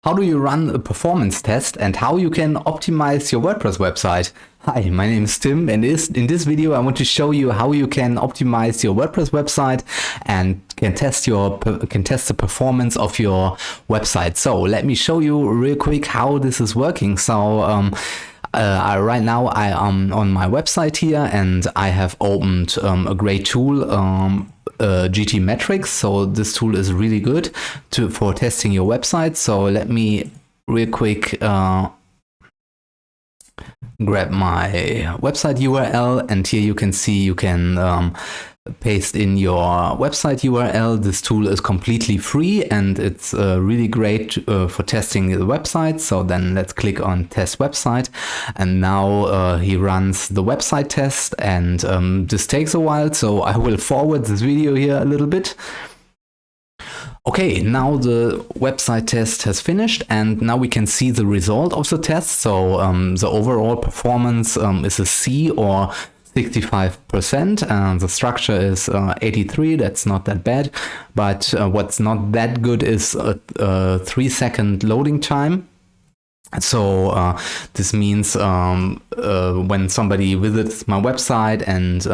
How do you run a performance test and how you can optimize your WordPress website? Hi, my name is Tim, and in this video I want to show you how you can optimize your WordPress website and can test the performance of your website. So let me show you real quick how this is working. So right now I am on my website here and I have opened a great tool, GT Metrics. So this tool is really good for testing your website. So let me real quick grab my website URL, and here you can see you can paste in your website URL. This tool is completely free and it's really great for testing the website. So then let's click on test website, and now he runs the website test, and this takes a while, so I will forward this video here a little bit. Okay, now the website test has finished, and now we can see the result of the test. So the overall performance is a C, or 65%, and the structure is 83. That's not that bad, but what's not that good is a 3-second loading time. So this means when somebody visits my website and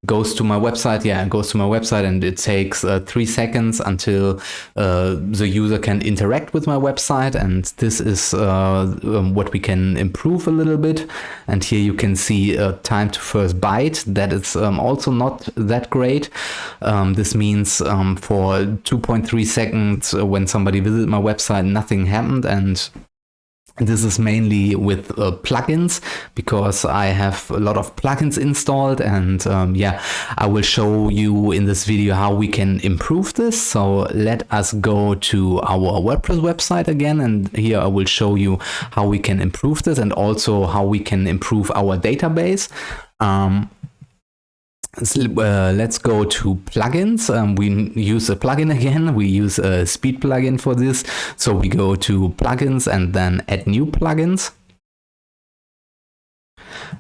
goes to my website, and it takes 3 seconds until the user can interact with my website, and this is what we can improve a little bit. And here you can see time to first byte. That is also not that great. This means for 2.3 seconds when somebody visits my website, nothing happened, and this is mainly with plugins, because I have a lot of plugins installed, and I will show you in this video how we can improve this. So let us go to our WordPress website again, and here I will show you how we can improve this and also how we can improve our database. Let's go to plugins. We use a plugin again. We use a speed plugin for this. So we go to plugins and then add new plugins.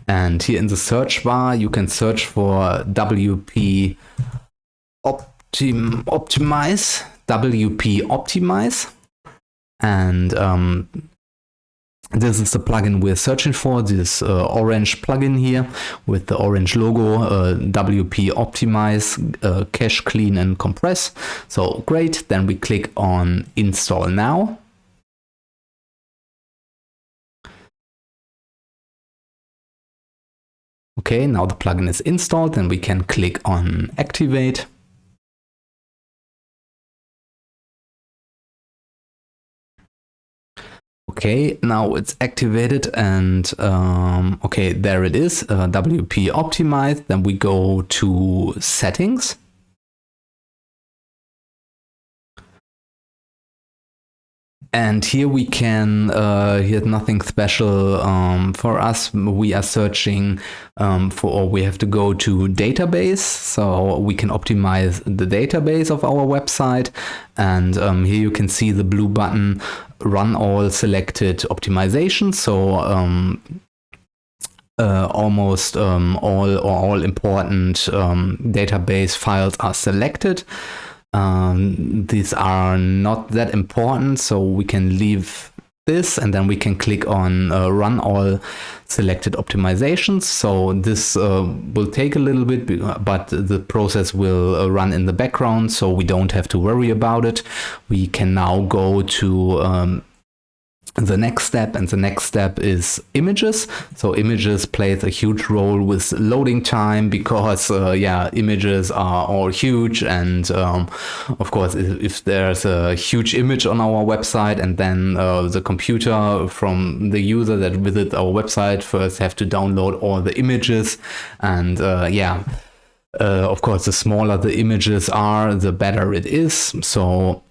And here in the search bar, you can search for WP Optimize, WP Optimize. And this is the plugin we're searching for, this orange plugin here with the orange logo, WP Optimize, Cache, Clean and Compress. So great, then we click on Install Now. Okay, now the plugin is installed, and we can click on Activate. Okay, now it's activated, and okay, there it is, WP Optimized. Then we go to Settings. And here we can, here's nothing special for us. We are searching or we have to go to database. So we can optimize the database of our website. And here you can see the blue button, run all selected optimizations. So almost all important database files are selected. These are not that important, so we can leave this, and then we can click on run all selected optimizations. So this will take a little bit, but the process will run in the background, so we don't have to worry about it. We can now go to the next step, and the next step is images. So images plays a huge role with loading time, because images are all huge, and of course if there's a huge image on our website, and then the computer from the user that visits our website first have to download all the images, and of course the smaller the images are, the better it is. So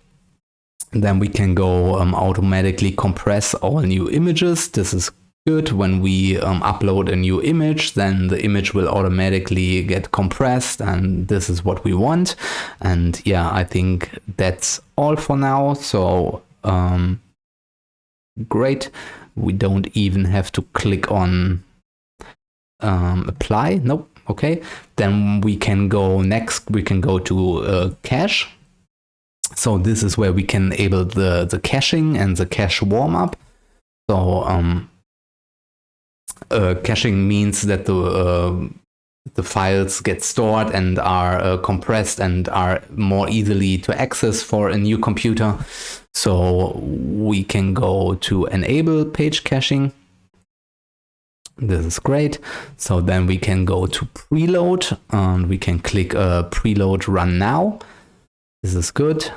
then we can go automatically compress all new images. This is good. When we upload a new image, then the image will automatically get compressed, and this is what we want. And yeah, I think that's all for now. So great. We don't even have to click on apply. Nope. Okay. Then we can go next. We can go to cache. So this is where we can enable the caching and the cache warm-up. So caching means that the files get stored and are compressed and are more easily to access for a new computer. So we can go to enable page caching. This is great. So then we can go to preload and we can click preload run now. This is good.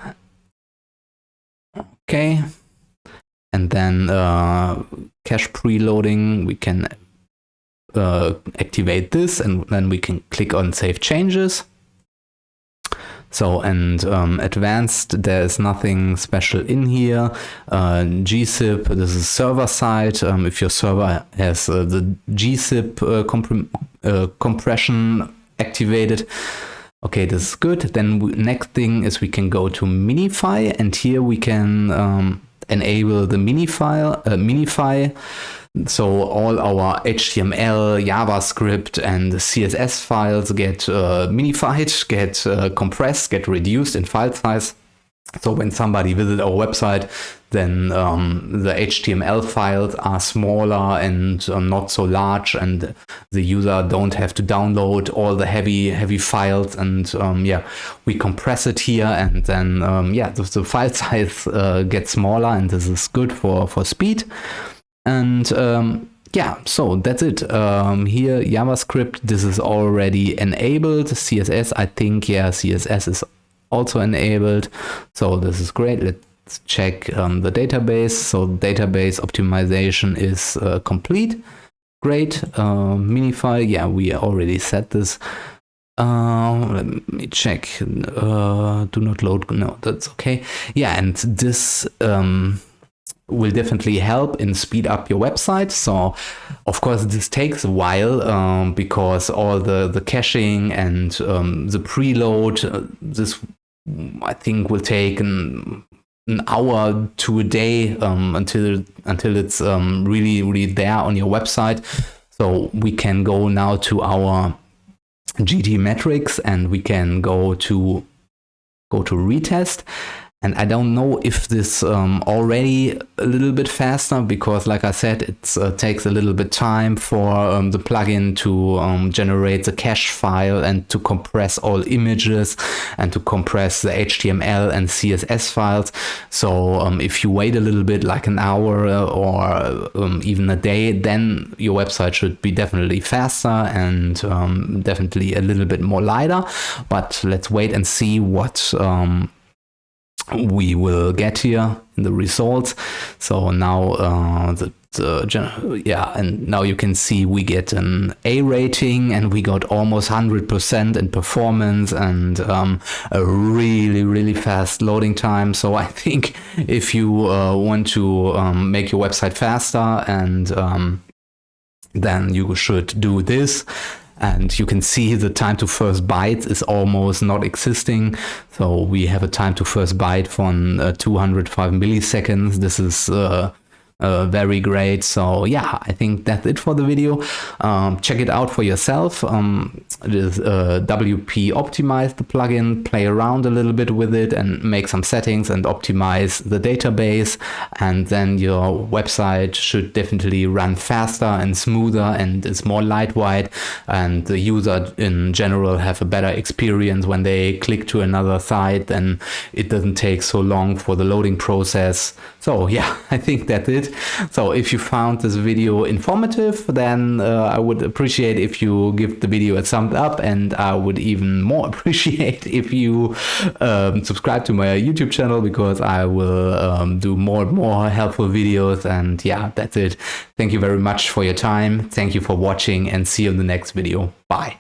Okay. And then cache preloading, we can activate this, and then we can click on save changes. So, and advanced, there's nothing special in here. gzip, this is server side. If your server has the gzip compression activated, okay, this is good. Then next thing is we can go to Minify, and here we can enable the Minify. So all our HTML, JavaScript, and CSS files get minified, get compressed, get reduced in file size. So when somebody visits our website, then the HTML files are smaller and not so large, and the user don't have to download all the heavy files. And yeah, we compress it here, and then yeah, the file size gets smaller, and this is good for speed. And yeah, so that's it. Here, JavaScript, this is already enabled. CSS, I think, yeah, CSS is also enabled. So this is great. Let's check the database. So database optimization is complete. Great. Minify, yeah, we already set this. Let me check. Do not load. No, that's okay. Yeah, and this will definitely help in speed up your website. So of course this takes a while because all the caching and the preload, this I think will take an hour to a day until it's really there on your website. So we can go now to our GT metrics, and we can go to retest. And I don't know if this already a little bit faster, because like I said, it takes a little bit time for the plugin to generate the cache file and to compress all images and to compress the HTML and CSS files. So if you wait a little bit, like an hour or even a day, then your website should be definitely faster and definitely a little bit more lighter. But let's wait and see what we will get here in the results. So now yeah, and now you can see we get an A rating, and we got almost 100% in performance, and a really fast loading time. So I think if you want to make your website faster, and then you should do this. And you can see the time to first byte is almost not existing. So we have a time to first byte from 205 milliseconds. This is very great. So yeah, I think that's it for the video. Check it out for yourself. It is WP Optimize, the plugin. Play around a little bit with it and make some settings and optimize the database, and then your website should definitely run faster and smoother, and it's more lightweight, and the user in general have a better experience when they click to another site, and it doesn't take so long for the loading process. So yeah, I think that's it. So if you found this video informative, then I would appreciate if you give the video a thumbs up, and I would even more appreciate if you subscribe to my YouTube channel, because I will do more and more helpful videos. And yeah, that's it. Thank you very much for your time. Thank you for watching, and see you in the next video. Bye.